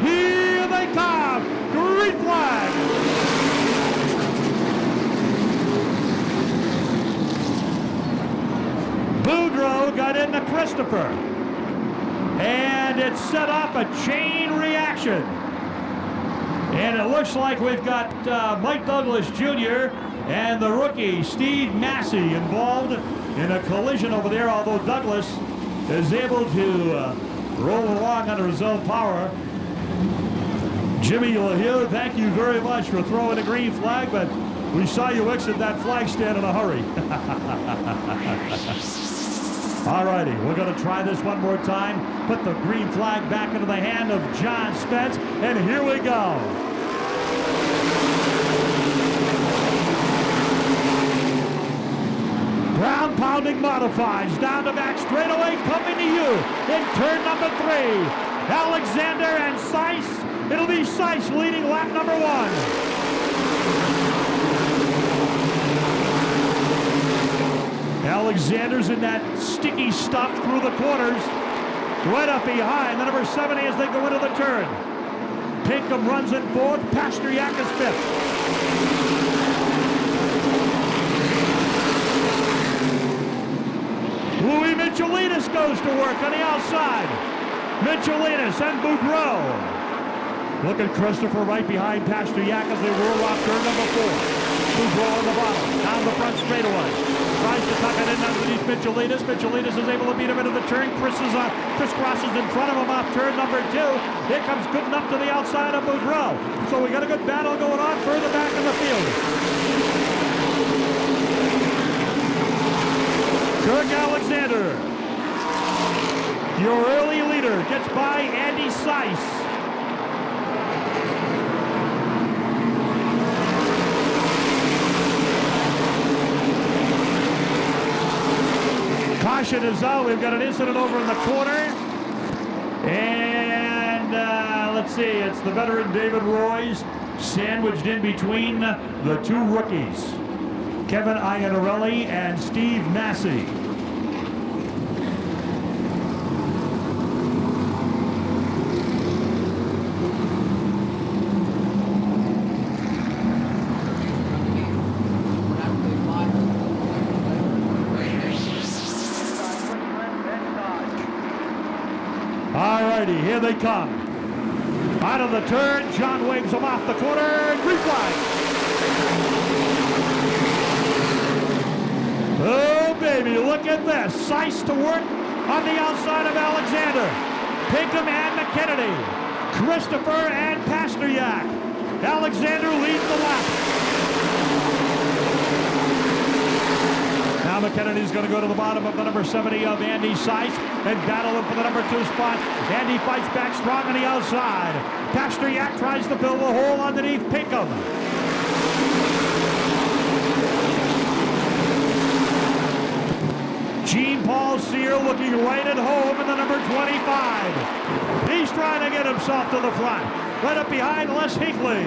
Here they come. Green flag. Boudreaux got into Christopher. And it set off a chain reaction. And it looks like we've got Mike Douglas Jr. and the rookie Steve Massey involved in a collision over there, although Douglas is able to roll along under his own power. Jimmy LaHue, thank you very much for throwing a green flag, but we saw you exit that flag stand in a hurry. All righty, we're going to try this one more time. Put the green flag back into the hand of John Spence, and here we go. Ground pounding modifies, down to back straightaway, coming to you in turn number 3. Alexander and Seiss. It'll be Seiss leading lap number 1. Alexander's in that sticky stuff through the corners. Right up behind the number 70 as they go into the turn. Pinkham runs in 4th. Pasteryak is 5th. Louis Michelinas goes to work on the outside. Michelinas and Boudreaux. Look at Christopher right behind Pasteryak as they roll off turn number 4. Boudreaux on the bottom, down the front straightaway. Tries to tuck it in underneath Michelinas. Michelinas is able to beat him into the turn. Chris crosses in front of him off turn number 2. Here comes good enough to the outside of Boudreaux. So we got a good battle going on further back in the field. Kirk Alexander, your early leader, gets by Andy Seiss. Caution is out. We've got an incident over in the corner. And let's see, it's the veteran David Royce sandwiched in between the 2 rookies, Kevin Iannarelli and Steve Massey. Alrighty, here they come. Out of the turn, John waves them off the corner. Green flag. Oh, baby, look at this. Seiss to work on the outside of Alexander. Pinkham and McKennedy. Christopher and Pasteryak. Alexander leads the lap. Now McKennedy's going to go to the bottom of the number 70 of Andy Seiss and battle him for the number 2 spot. Andy fights back strong on the outside. Pasteryak tries to fill the hole underneath Pinkham. Jean-Paul Cyr looking right at home in the number 25. He's trying to get himself to the front. Right up behind Les Hinckley.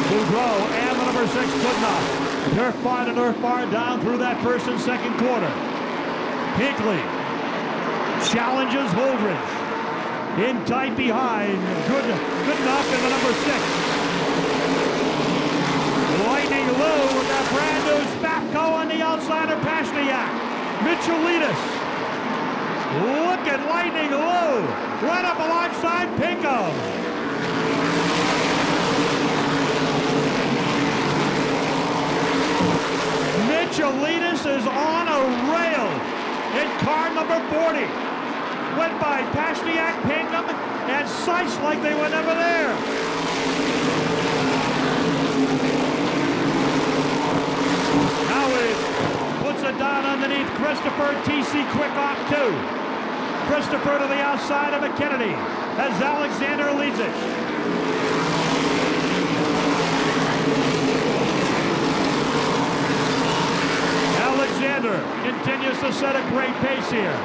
Boudreaux and the number 6 good enough. Nerf bar to nerf bar down through that first and second quarter. Hinckley challenges Holdridge. In tight behind. Good enough in the number 6. Lightning Lou with that brand new Spapco on the outside of Pasteryak. Michelinas. Look at Lightning Lou. Right up alongside Pinkham. Michelinas is on a rail in car number 40. Went by Pasteryak, Pinkham, and Seiss like they were never there. Now he puts it down underneath Christopher. TC quick off 2. Christopher to the outside of McKennedy as Alexander leads it. Alexander continues to set a great pace here.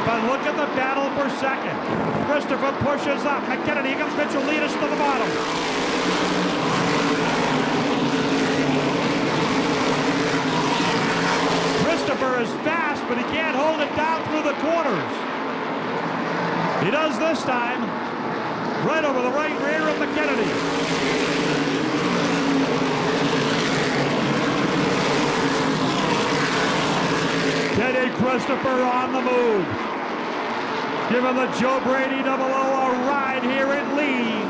But look at the battle for second. Christopher pushes up. McKennedy, here comes Michelinas to the bottom. Christopher is fast, but he can't hold it down through the corners. He does this time. Right over the right rear of McKennedy. Teddy Christopher on the move. Giving the Joe Brady 00 a ride here in Lee.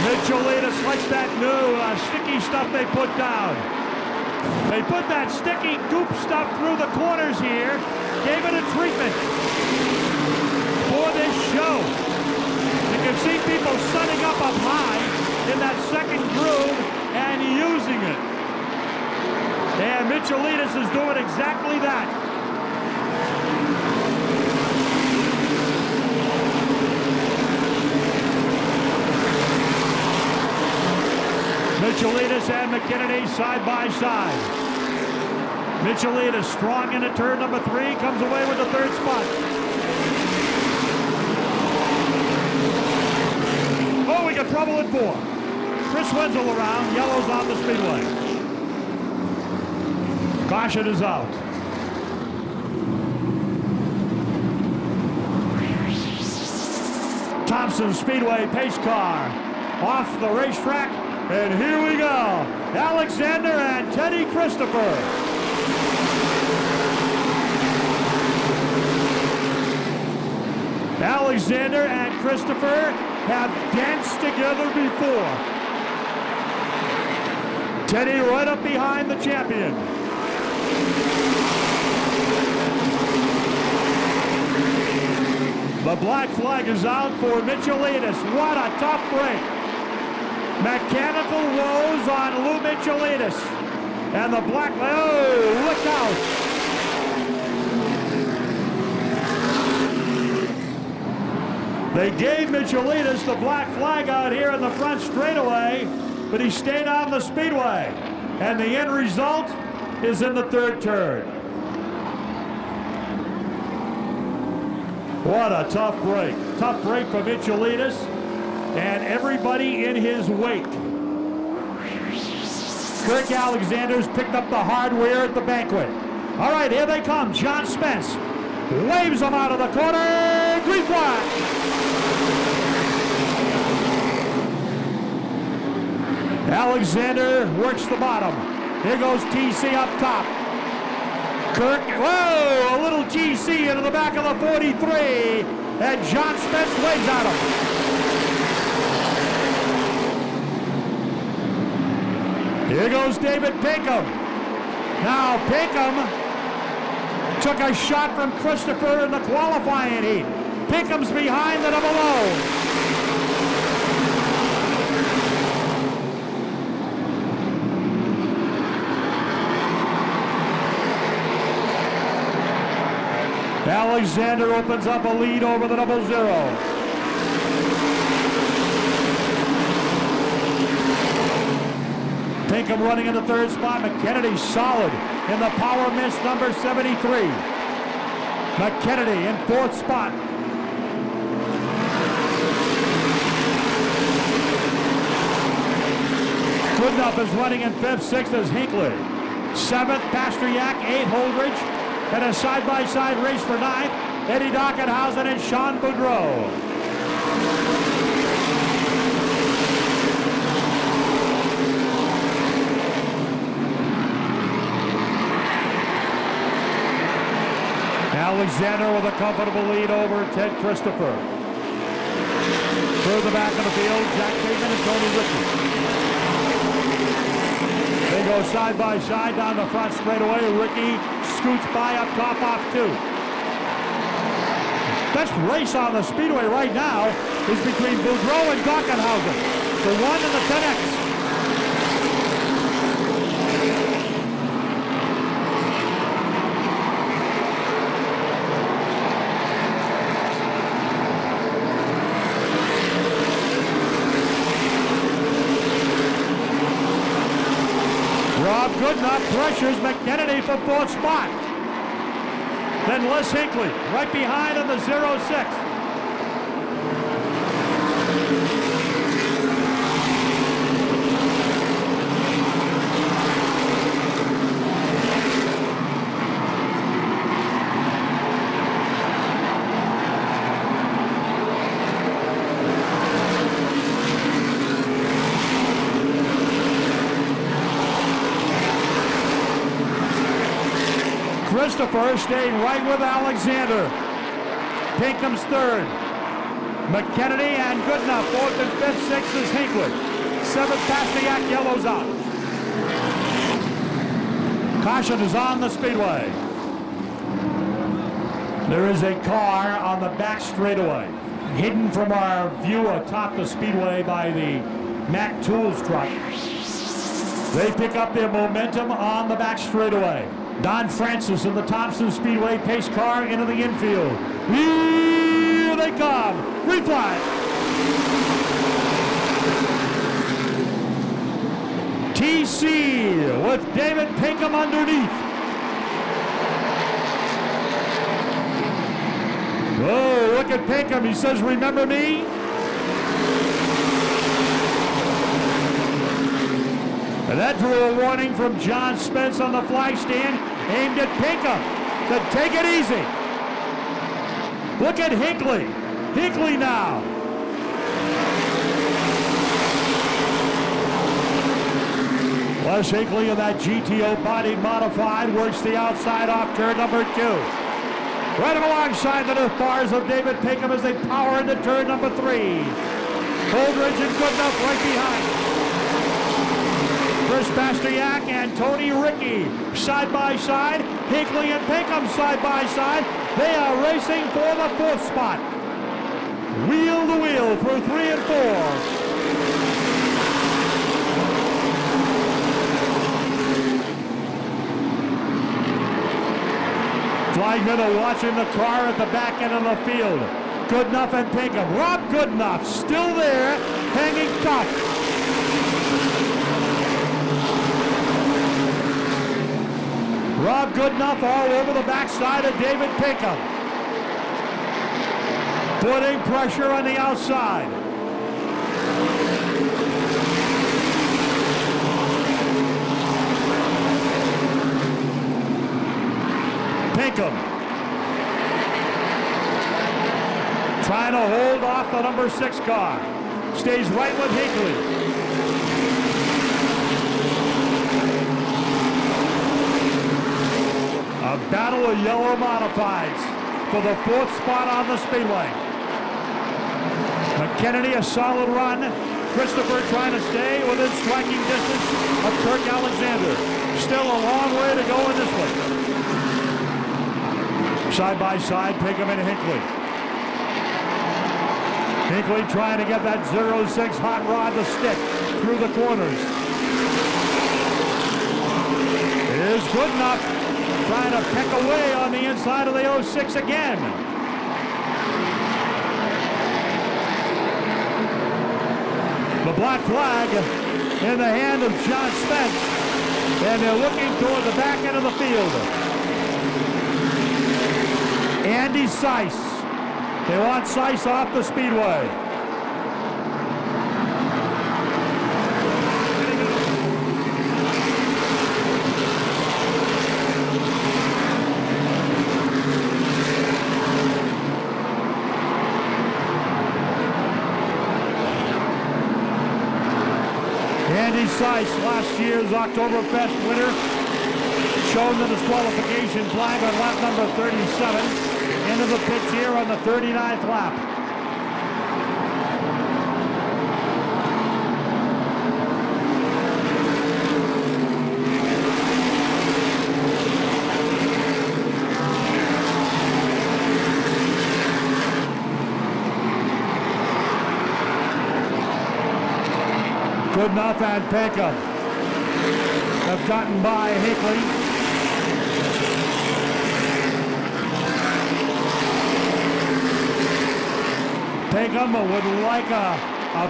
Mitchell-Letus likes that new sticky stuff they put down. They put that sticky goop stuff through the corners here, gave it a treatment for this show. You can see people sunning up high in that second groove and using it. And Mitchell-Letus is doing exactly that. Mitchell-Letus and McKennedy side by side. Mitchell-Letus strong into turn number 3, comes away with the third spot. Oh, we got trouble at 4. Chris Wenzel around, yellows on the speedway. Caution is out. Thompson Speedway pace car off the racetrack. And here we go, Alexander and Teddy Christopher. Alexander and Christopher have danced together before. Teddy right up behind the champion. The black flag is out for Mitchell-Letus. What a tough break. Mechanical woes on Lou Mitchell-Letus. And the black, oh, look out. They gave Mitchell-Letus the black flag out here in the front straightaway, but he stayed on the speedway. And the end result is in the third turn. What a tough break. Tough break for Mitchell-Letus and everybody in his wake. Kirk Alexander's picked up the hardware at the banquet. All right, here they come. John Spence waves them out of the corner. Green flag. Alexander works the bottom. Here goes TC up top. Kirk, whoa, a little GC into the back of the 43. And John Spence waves at him. Here goes David Pinkham. Now Pinkham took a shot from Christopher in the qualifying heat. Pinkham's behind the 00. Alexander opens up a lead over the 00. Pinkham running in the third spot. McKennedy solid in the power miss number 73. McKennedy in fourth spot. Goodenough is running in fifth. Sixth is Hinckley. Seventh, Pasteryak. Eighth, Holdridge. And a side-by-side race for ninth. Eddie Dockenhausen and Sean Boudreau. Alexander with a comfortable lead over Ted Christopher. Through the back of the field, Jack Bateman and Tony Rickey. They go side by side down the front straightaway. Rickey scoots by up top off 2. Best race on the speedway right now is between Boudreau and Dockenhausen. The 1 and the 10X. Goodenough pressures McKennedy for fourth spot. Then Les Hinckley right behind on the 06. Christopher staying right with Alexander. Pinkham's third. McKennedy and Goodenough, fourth and fifth. Sixth is Hinckley. Seventh, Pasteryak, yellows out. Caution is on the speedway. There is a car on the back straightaway, hidden from our view atop the speedway by the Mack Tools truck. They pick up their momentum on the back straightaway. Don Francis in the Thompson Speedway pace car into the infield. Here they come. Refly. TC with David Pinkham underneath. Oh, look at Pinkham. He says, remember me? And that drew a warning from John Spence on the flag stand, aimed at Pinkham to take it easy. Look at Hinckley. Hinckley now. Les Hinckley in that GTO body modified works the outside off turn number 2. Right alongside the North bars of David Pinkham as they power into turn number 3. Holdridge and Goodenough right behind. Chris Pasteryak and Tony Rickey side by side. Hinckley and Pinkham side by side. They are racing for the 4th spot. Wheel to wheel through 3 and 4. Flagmen are watching the car at the back end of the field. Goodenough and Pinkham. Rob Goodenough still there, hanging tough. Rob Goodenough all over the backside of David Pinkham. Putting pressure on the outside. Pinkham trying to hold off the number 6 car. Stays right with Hinckley. A battle of yellow modifieds for the 4th spot on the speedway. McKennedy a solid run. Christopher trying to stay within striking distance of Kirk Alexander. Still a long way to go in this one. Side by side, Pinkham and Hinckley. Hinckley trying to get that 06 hot rod to stick through the corners. It is Goodenough trying to peck away on the inside of the 06 again. The black flag in the hand of John Spence, and they're looking toward the back end of the field. Andy Seiss. They want Seiss off the speedway. Andy Seiss, last year's Oktoberfest winner, shown the disqualification flag on lap number 37. Into the pits here on the 39th lap. Goodenough and Pinkham have gotten by Hinckley. Pinkham would like a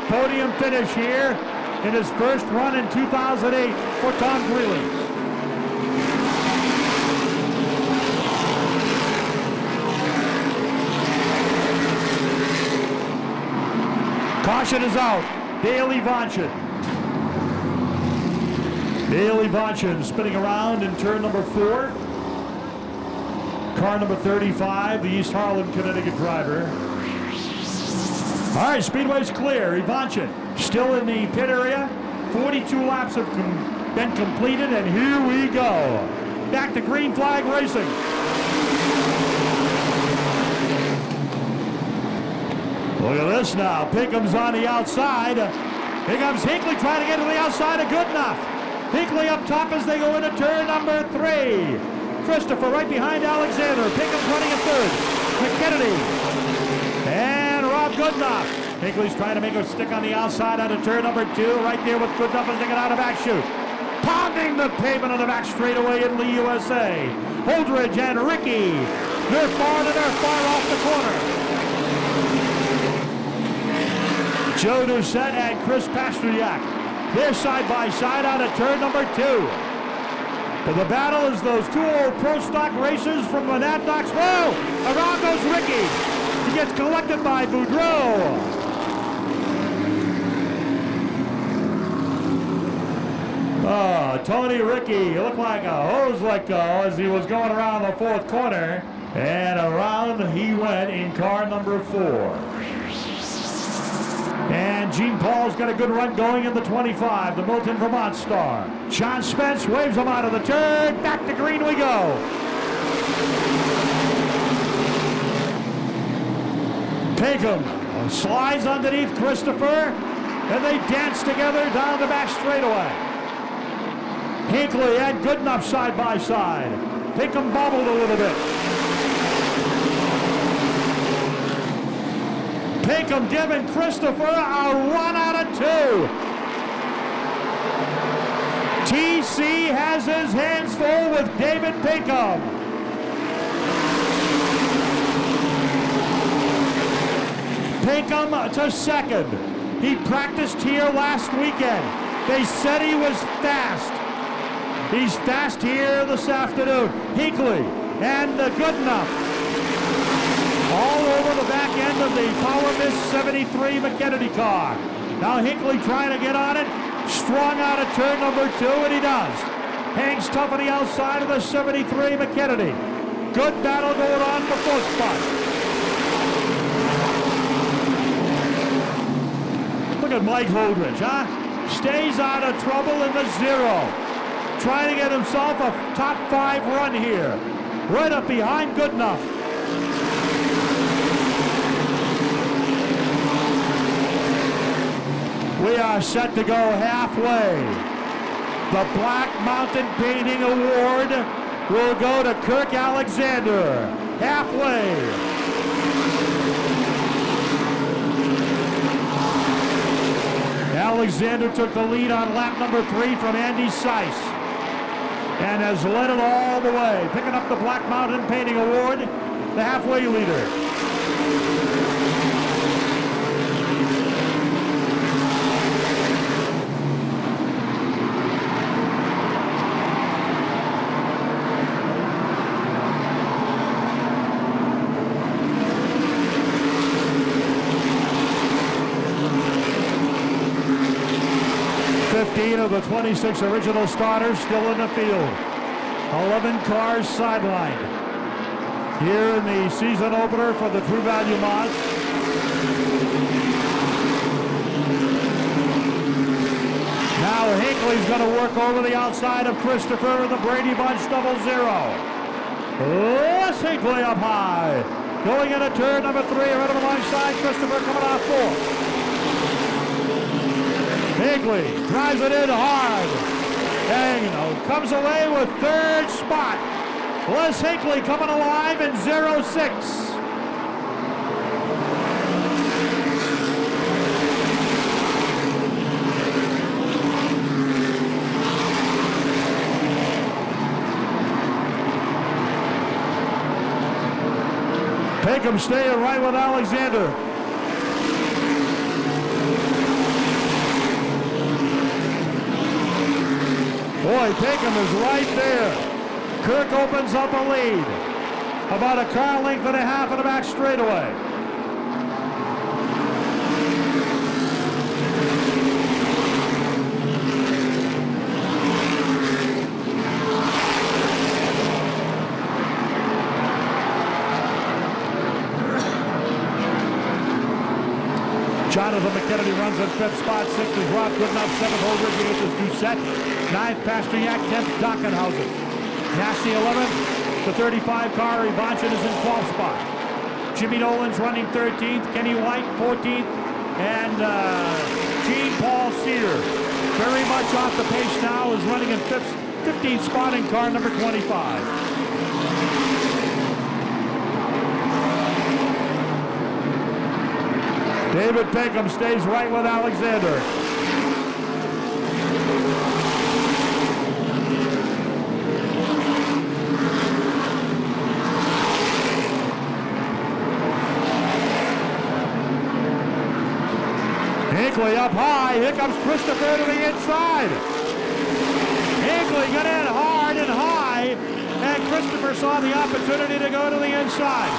podium finish here in his first run in 2008 for Tom Greeley. Caution is out. Dale Evanshin. Dale Evanshin spinning around in turn number 4. Car number 35, the East Harlem, Connecticut driver. All right, speedway's clear. Evanshin still in the pit area. 42 laps have been completed, and here we go. back to green flag racing. Look at this now. Pinkham's on the outside. Here comes Hinckley trying to get to the outside of Goodenough. Hinckley up top as they go into turn number 3. Christopher right behind Alexander. Pinkham's running at third. McKennedy. And Rob Goodenough. Hinckley's trying to make a stick on the outside out of turn number 2. Right there with Goodenough as they get out of back chute. Pounding the pavement on the back straightaway in the USA. Holdridge and Ricky. They're far to their far off the corner. Joe Doucette and Chris Pasternak. They're side by side out of turn number 2. But the battle is those two old pro stock racers from Monadnocks. Whoa! Around goes Ricky. He gets collected by Boudreau. Oh, Tony Ricky looked like a hose let go as he was going around the 4th corner. And around he went in car number 4. And Gene Paul's got a good run going in the 25, the Milton, Vermont star. John Spence waves him out of the turn. Back to green we go. Pinkham slides underneath Christopher, and they dance together down the back straightaway. Hinckley and Goodenough side by side. Pinkham bobbled a little bit. Pinkham giving Christopher a run out of 2. TC has his hands full with David Pinkham. Pinkham to 2nd. He practiced here last weekend. They said he was fast. He's fast here this afternoon. Hinckley and Goodenough. All over the back end of the Power Miss 73 McKennedy car. Now Hinckley trying to get on it. Strong out of turn number 2, and he does. Hangs tough on the outside of the 73 McKennedy. Good battle going on for 4th spot. Look at Mike Holdridge, huh? Stays out of trouble in the 0. Trying to get himself a top 5 run here. Right up behind Goodenough. We are set to go halfway. The Black Mountain Painting Award will go to Kirk Alexander. Halfway. Alexander took the lead on lap number 3 from Andy Seiss and has led it all the way, picking up the Black Mountain Painting Award, the halfway leader. Of the 26 original starters still in the field. 11 cars sidelined. Here in the season opener for the True Value Mod. Now Hinckley's going to work over the outside of Christopher in the Brady Bunch 00. Les Hinckley up high. Going into turn number 3, right on the long side. Christopher coming off 4. Hinckley drives it in hard and comes away with 3rd spot. Les Hinckley coming alive in 06. Pinkham staying right with Alexander. Boy, Pinkham is right there. Kirk opens up a lead. About a car length and a half in the back straightaway. Jonathan McKennedy runs in 5th spot. 6th is Rob Goodenough. 7th Holdridge. 8th is Doucette. 9th Pasternak. 10th Dockenhausen. Past the 11th, the 35 car, Ivanchin is in 12th spot. Jimmy Nolan's running 13th, Kenny White 14th, and Gene Paul Cedar, very much off the pace now, is running in 15th spot in car number 25. David Pinkham stays right with Alexander. Hinckley up high. Here comes Christopher to the inside. Hinckley got in hard and high, and Christopher saw the opportunity to go to the inside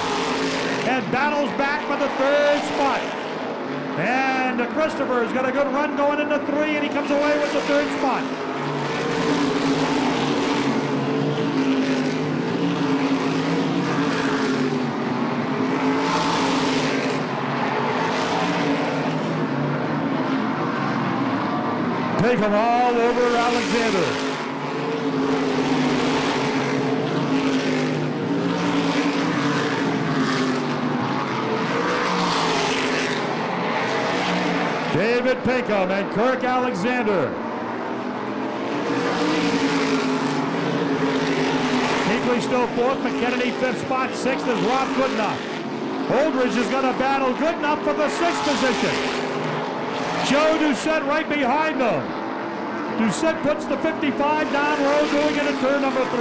and battles back for the third spot. And Christopher's got a good run going into 3, and he comes away with the third spot. Take him all over Alexander. David Pinkham and Kirk Alexander. Hinckley still 4th, McKennedy 5th spot, 6th is Rob Goodenough. Holdridge is going to battle Goodenough for the 6th position. Joe Doucette right behind them. Doucette puts the 55 down low going into turn number 3.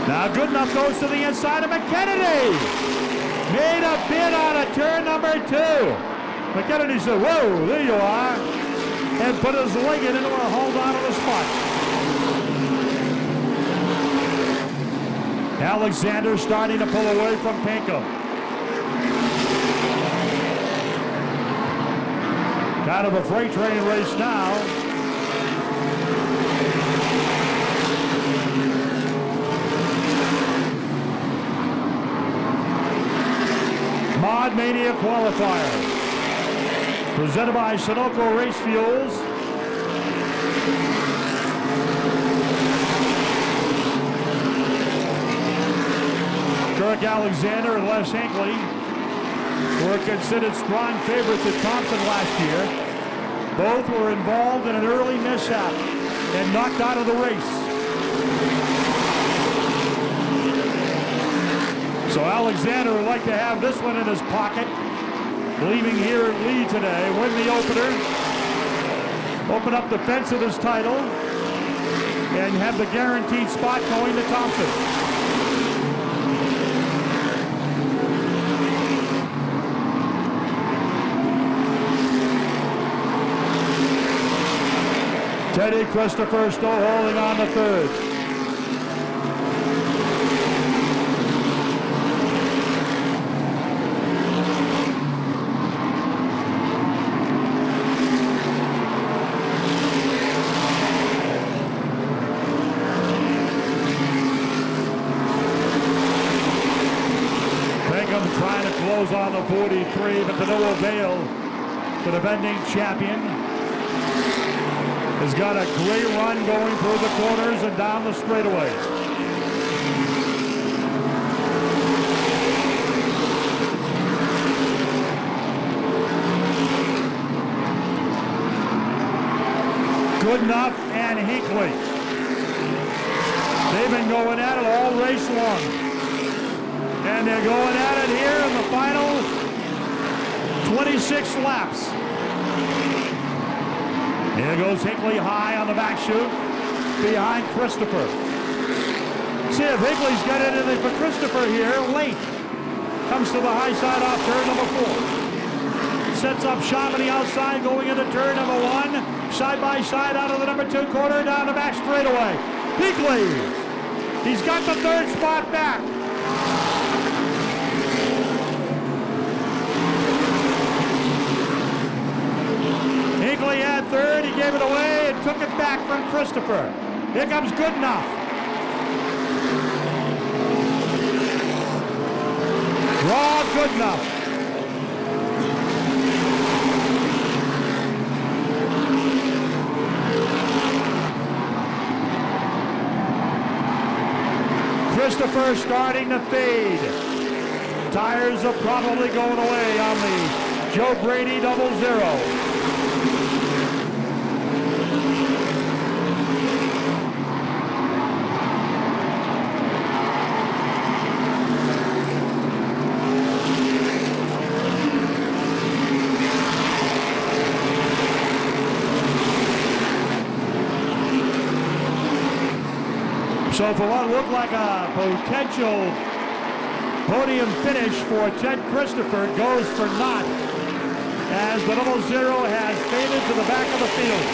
Now Goodenough goes to the inside of McKennedy. Made a bid on a turn number 2. McKennedy said, whoa, there you are. And put his leg into a hold on to the spot. Alexander starting to pull away from Pinkham. Kind of a freight train race now. Mod Mania qualifier. Presented by Sunoco Race Fuels. Kirk Alexander and Les Hinckley were considered strong favorites at Thompson last year. Both were involved in an early mishap and knocked out of the race. So Alexander would like to have this one in his pocket, leaving here at Lee today, win the opener, open up the fence of his title, and have the guaranteed spot going to Thompson. Teddy Christopher still holding on to 3rd. Trying to close on the 43, but to no avail. The defending champion has got a great run going through the corners and down the straightaways. Goodenough and Hinckley. They've been going at it all race long. And they're going at it here in the final 26 laps. Here goes Hinckley high on the back chute behind Christopher. See if Hinckley's got anything for Christopher here late. Comes to the high side off turn number 4. Sets up shop on the outside going into turn number 1. Side by side out of the number 2 corner down the back straightaway. Hinckley, he's got the 3rd spot back. Hinckley had 3rd, he gave it away and took it back from Christopher. Here comes Goodenough. Rob Goodenough. Christopher starting to fade. Tires are probably going away on the Joe Brady 00. So for what looked like a potential podium finish for Ted Christopher goes for naught as the 00 has faded to the back of the field.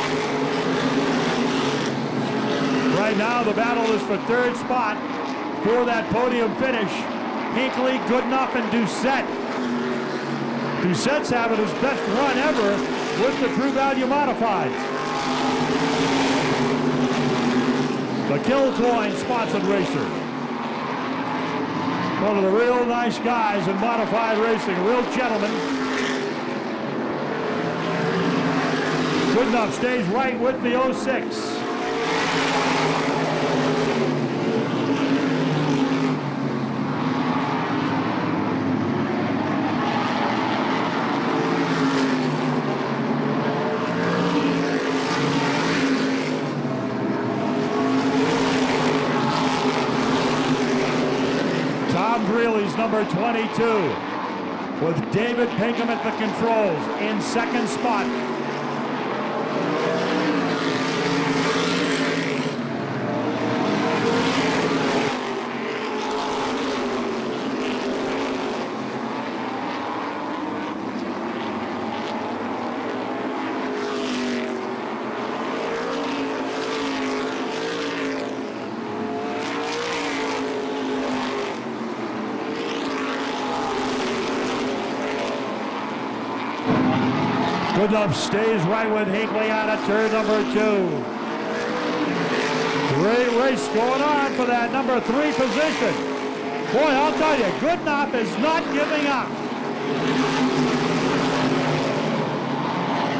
Right now the battle is for third spot for that podium finish. Hinckley, Goodenough, and Doucette. Doucette's having his best run ever with the True Value Modifieds. The Kilcoin sponsored racer. One of the real nice guys in modified racing, a real gentleman. Goodenough stays right with the 06. Number 22 with David Pinkham at the controls in second spot. Goodenough stays right with Hinckley out of turn number 2. Great race going on for that number 3 position. Boy, I'll tell you, Goodenough is not giving up.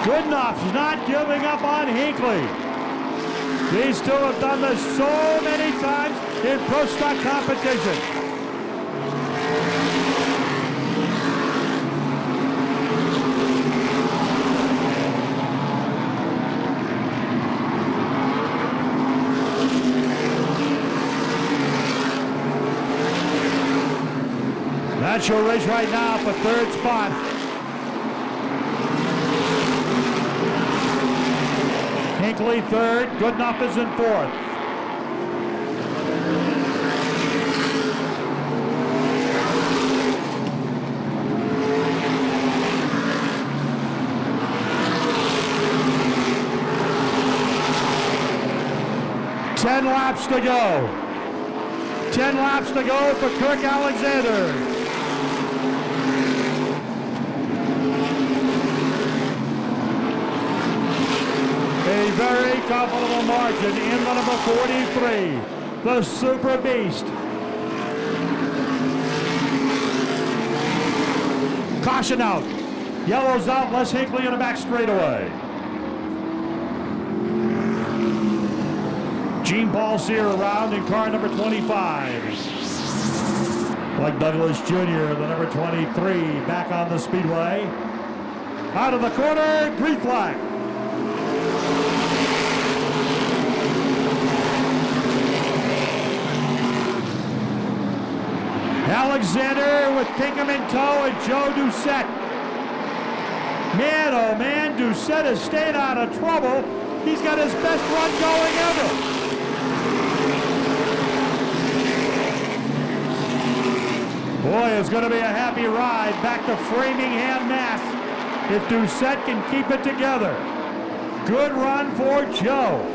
Goodenough's not giving up on Hinckley. These two have done this so many times in pro stock competition. That's your race right now for third spot. Hinckley third, Goodenough is in fourth. Ten laps to go. 10 laps to go for Kirk Alexander. A very comfortable margin in the number 43, the Super Beast. Caution out. Yellow's out, Les Hinckley in the back straightaway. Gene Paul Sear around in car number 25. Blake Douglas Jr., the number 23, back on the speedway. Out of the corner, green flag. Alexander with Pinkham in tow and Joe Doucette. Man, oh man, Doucette has stayed out of trouble. He's got his best run going ever. Boy, it's going to be a happy ride back to Framingham, Mass. If Doucette can keep it together. Good run for Joe.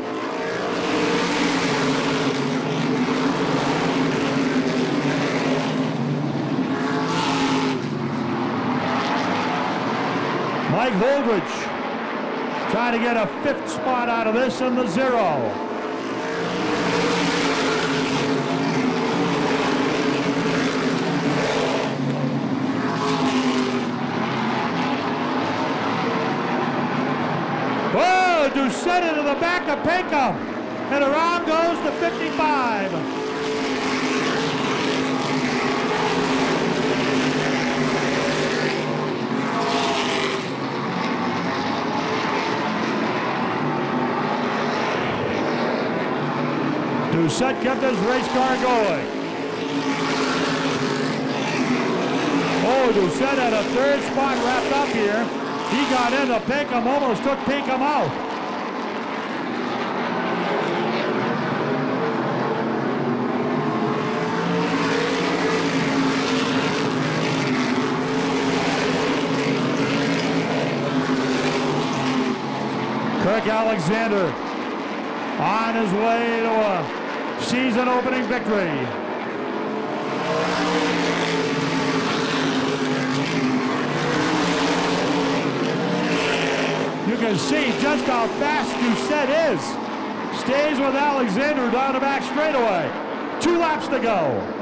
Mike Holdridge trying to get a 5th spot out of this in the 0. Whoa, Doucette into the back of Pinkham. And around goes the 55. Doucette kept his race car going. Oh, Doucette had a third spot wrapped up here. He got into Pinkham, almost took Pinkham out. Kirk Alexander on his way to a season opening victory. You can see just how fast Doucette is. Stays with Alexander down the back straightaway. 2 laps to go.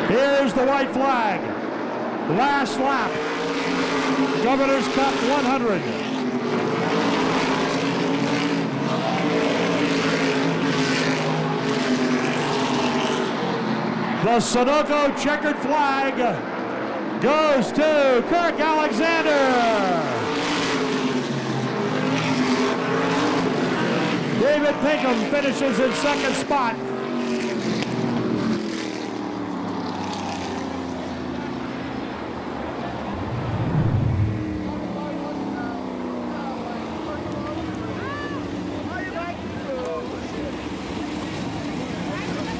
Here's the white flag. Last lap. Governor's Cup 100. The Sunoco checkered flag goes to Kirk Alexander. David Pinkham finishes in second spot.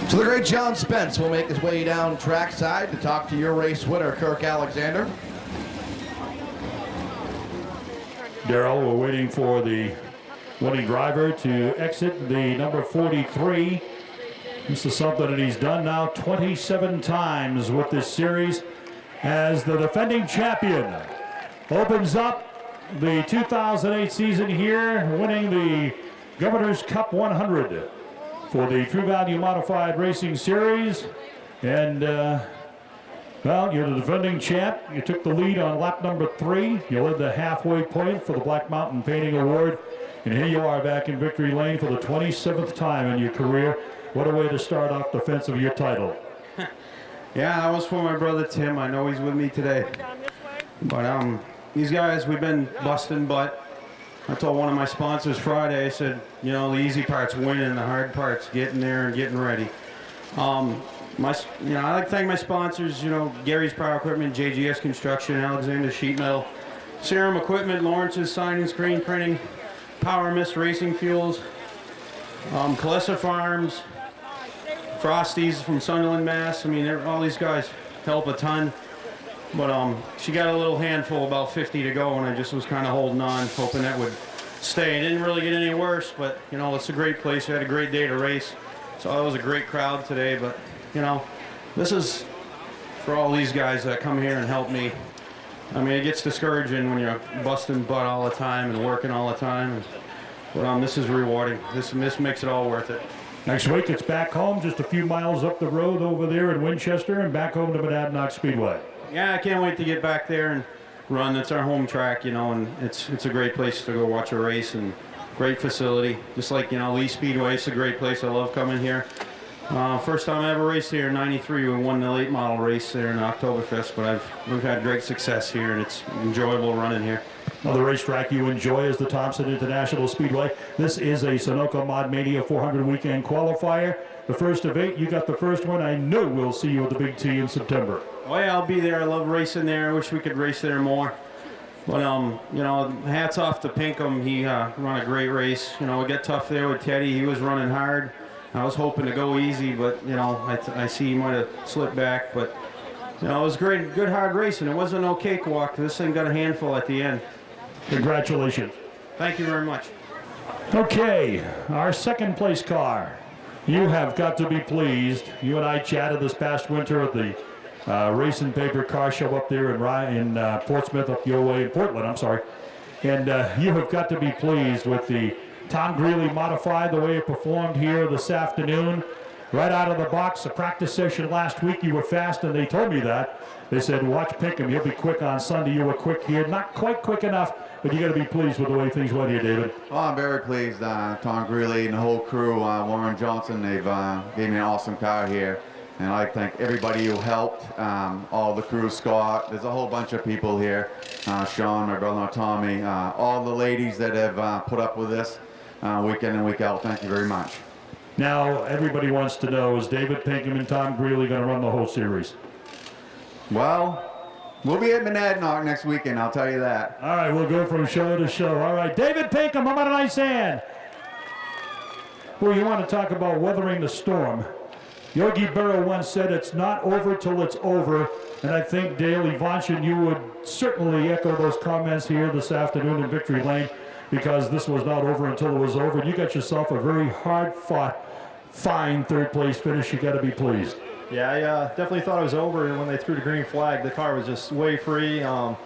So the great John Spence will make his way down trackside to talk to your race winner, Kirk Alexander. Darrell, we're waiting for the winning driver to exit the number 43. This is something that he's done now 27 times with this series as the defending champion. Opens up the 2008 season here, winning the Governor's Cup 100. For the True Value Modified Racing Series. And, well, you're the defending champ. You took the lead on lap number 3. You led the halfway point for the Black Mountain Painting Award. And here you are back in victory lane for the 27th time in your career. What a way to start off the fence of your title. Yeah, that was for my brother Tim. I know he's with me today. But these guys, we've been busting butt. I told one of my sponsors Friday, I said, you know, the easy part's winning, the hard part's getting there and getting ready. I like to thank my sponsors, you know, Gary's Power Equipment, JGS Construction, Alexander Sheet Metal, Serum Equipment, Lawrence's Sign and Screen Printing, Power Mist Racing Fuels, Calissa Farms, Frosty's from Sunderland, Mass. I mean, all these guys help a ton. But she got a little handful, about 50 to go, and I just was kind of holding on, hoping that would stay. It didn't really get any worse, but, you know, it's a great place. We had a great day to race. So it was a great crowd today, but, you know, this is for all these guys that come here and help me. I mean, it gets discouraging when you're busting butt all the time and working all the time. But this is rewarding. This makes it all worth it. Next week, it's back home, just a few miles up the road over there in Winchester, and back home to Monadnock Speedway. Yeah, I can't wait to get back there and run. It's our home track, you know, and it's a great place to go watch a race and great facility. Just like, you know, Lee Speedway, it's a great place. I love coming here. First time I ever raced here in '93, we won the late model race there in Oktoberfest, but we've had great success here, and it's enjoyable running here. Another racetrack you enjoy is the Thompson International Speedway. This is a Sunoco Mod Mania 400 weekend qualifier. The first of 8, you got the first one. I know we'll see you at the Big T in September. Oh yeah, I'll be there. I love racing there. I wish we could race there more. But, you know, hats off to Pinkham. He run a great race. You know, it got tough there with Teddy. He was running hard. I was hoping to go easy, but, you know, I see he might have slipped back. But, you know, it was great, good, hard racing. It wasn't no cakewalk. This thing got a handful at the end. Congratulations. Thank you very much. Okay, our second place car. You have got to be pleased. You and I chatted this past winter at the Race and Paper car show up there in Portsmouth, up your way, in Portland, I'm sorry. And you have got to be pleased with the Tom Greeley Modified, the way it performed here this afternoon. right out of the box. The practice session last week, you were fast, and they told me that. They said, watch Pinkham, he'll be quick on Sunday. You were quick here. Not quite quick enough, but you got to be pleased with the way things went here, David. Well, I'm very pleased. Tom Greeley and the whole crew, Warren Johnson, they've gave me an awesome car here. And I'd like to thank everybody who helped, all the crew, Scott. There's a whole bunch of people here. Sean, my brother Tommy, all the ladies that have put up with this week in and week out. Thank you very much. Now, everybody wants to know, is David Pinkham and Tom Greeley going to run the whole series? Well, we'll be at Monadnock next weekend, I'll tell you that. All right, we'll go from show to show. All right, David Pinkham, how about a nice hand? Well, you want to talk about weathering the storm. Yogi Berra once said, it's not over till it's over. And I think, Dale Ivanchin, you would certainly echo those comments here this afternoon in Victory Lane, because this was not over until it was over. And you got yourself a very hard-fought, fine third-place finish. You got to be pleased. Yeah, I definitely thought it was over when they threw the green flag. The car was just way free. Got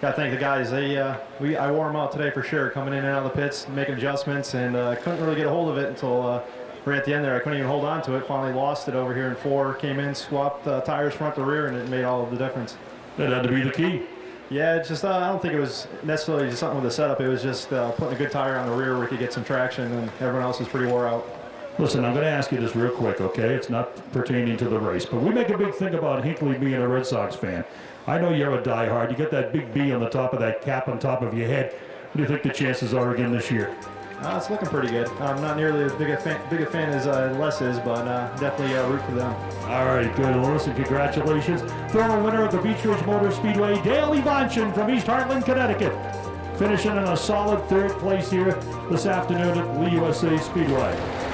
to thank the guys. I wore them out today for sure, coming in and out of the pits, making adjustments, and couldn't really get a hold of it until right at the end there. I couldn't even hold on to it. Finally lost it over here in 4. Came in, swapped tires front to rear, and it made all of the difference. That had to be the key. Yeah, it's just I don't think it was necessarily just something with the setup. It was just putting a good tire on the rear where we could get some traction, and everyone else was pretty wore out. Listen, I'm going to ask you this real quick, okay? It's not pertaining to the race, but we make a big thing about Hinckley being a Red Sox fan. I know you're a diehard. You got that big B on the top of that cap on top of your head. What do you think the chances are again this year? It's looking pretty good. I'm not nearly as big a fan as Les is, but definitely root for them. All right, good. Well, listen, congratulations. Former winner of the Beach Ridge Motor Speedway, Dale Ivanchin from East Hartland, Connecticut. Finishing in a solid third place here this afternoon at Lee USA Speedway.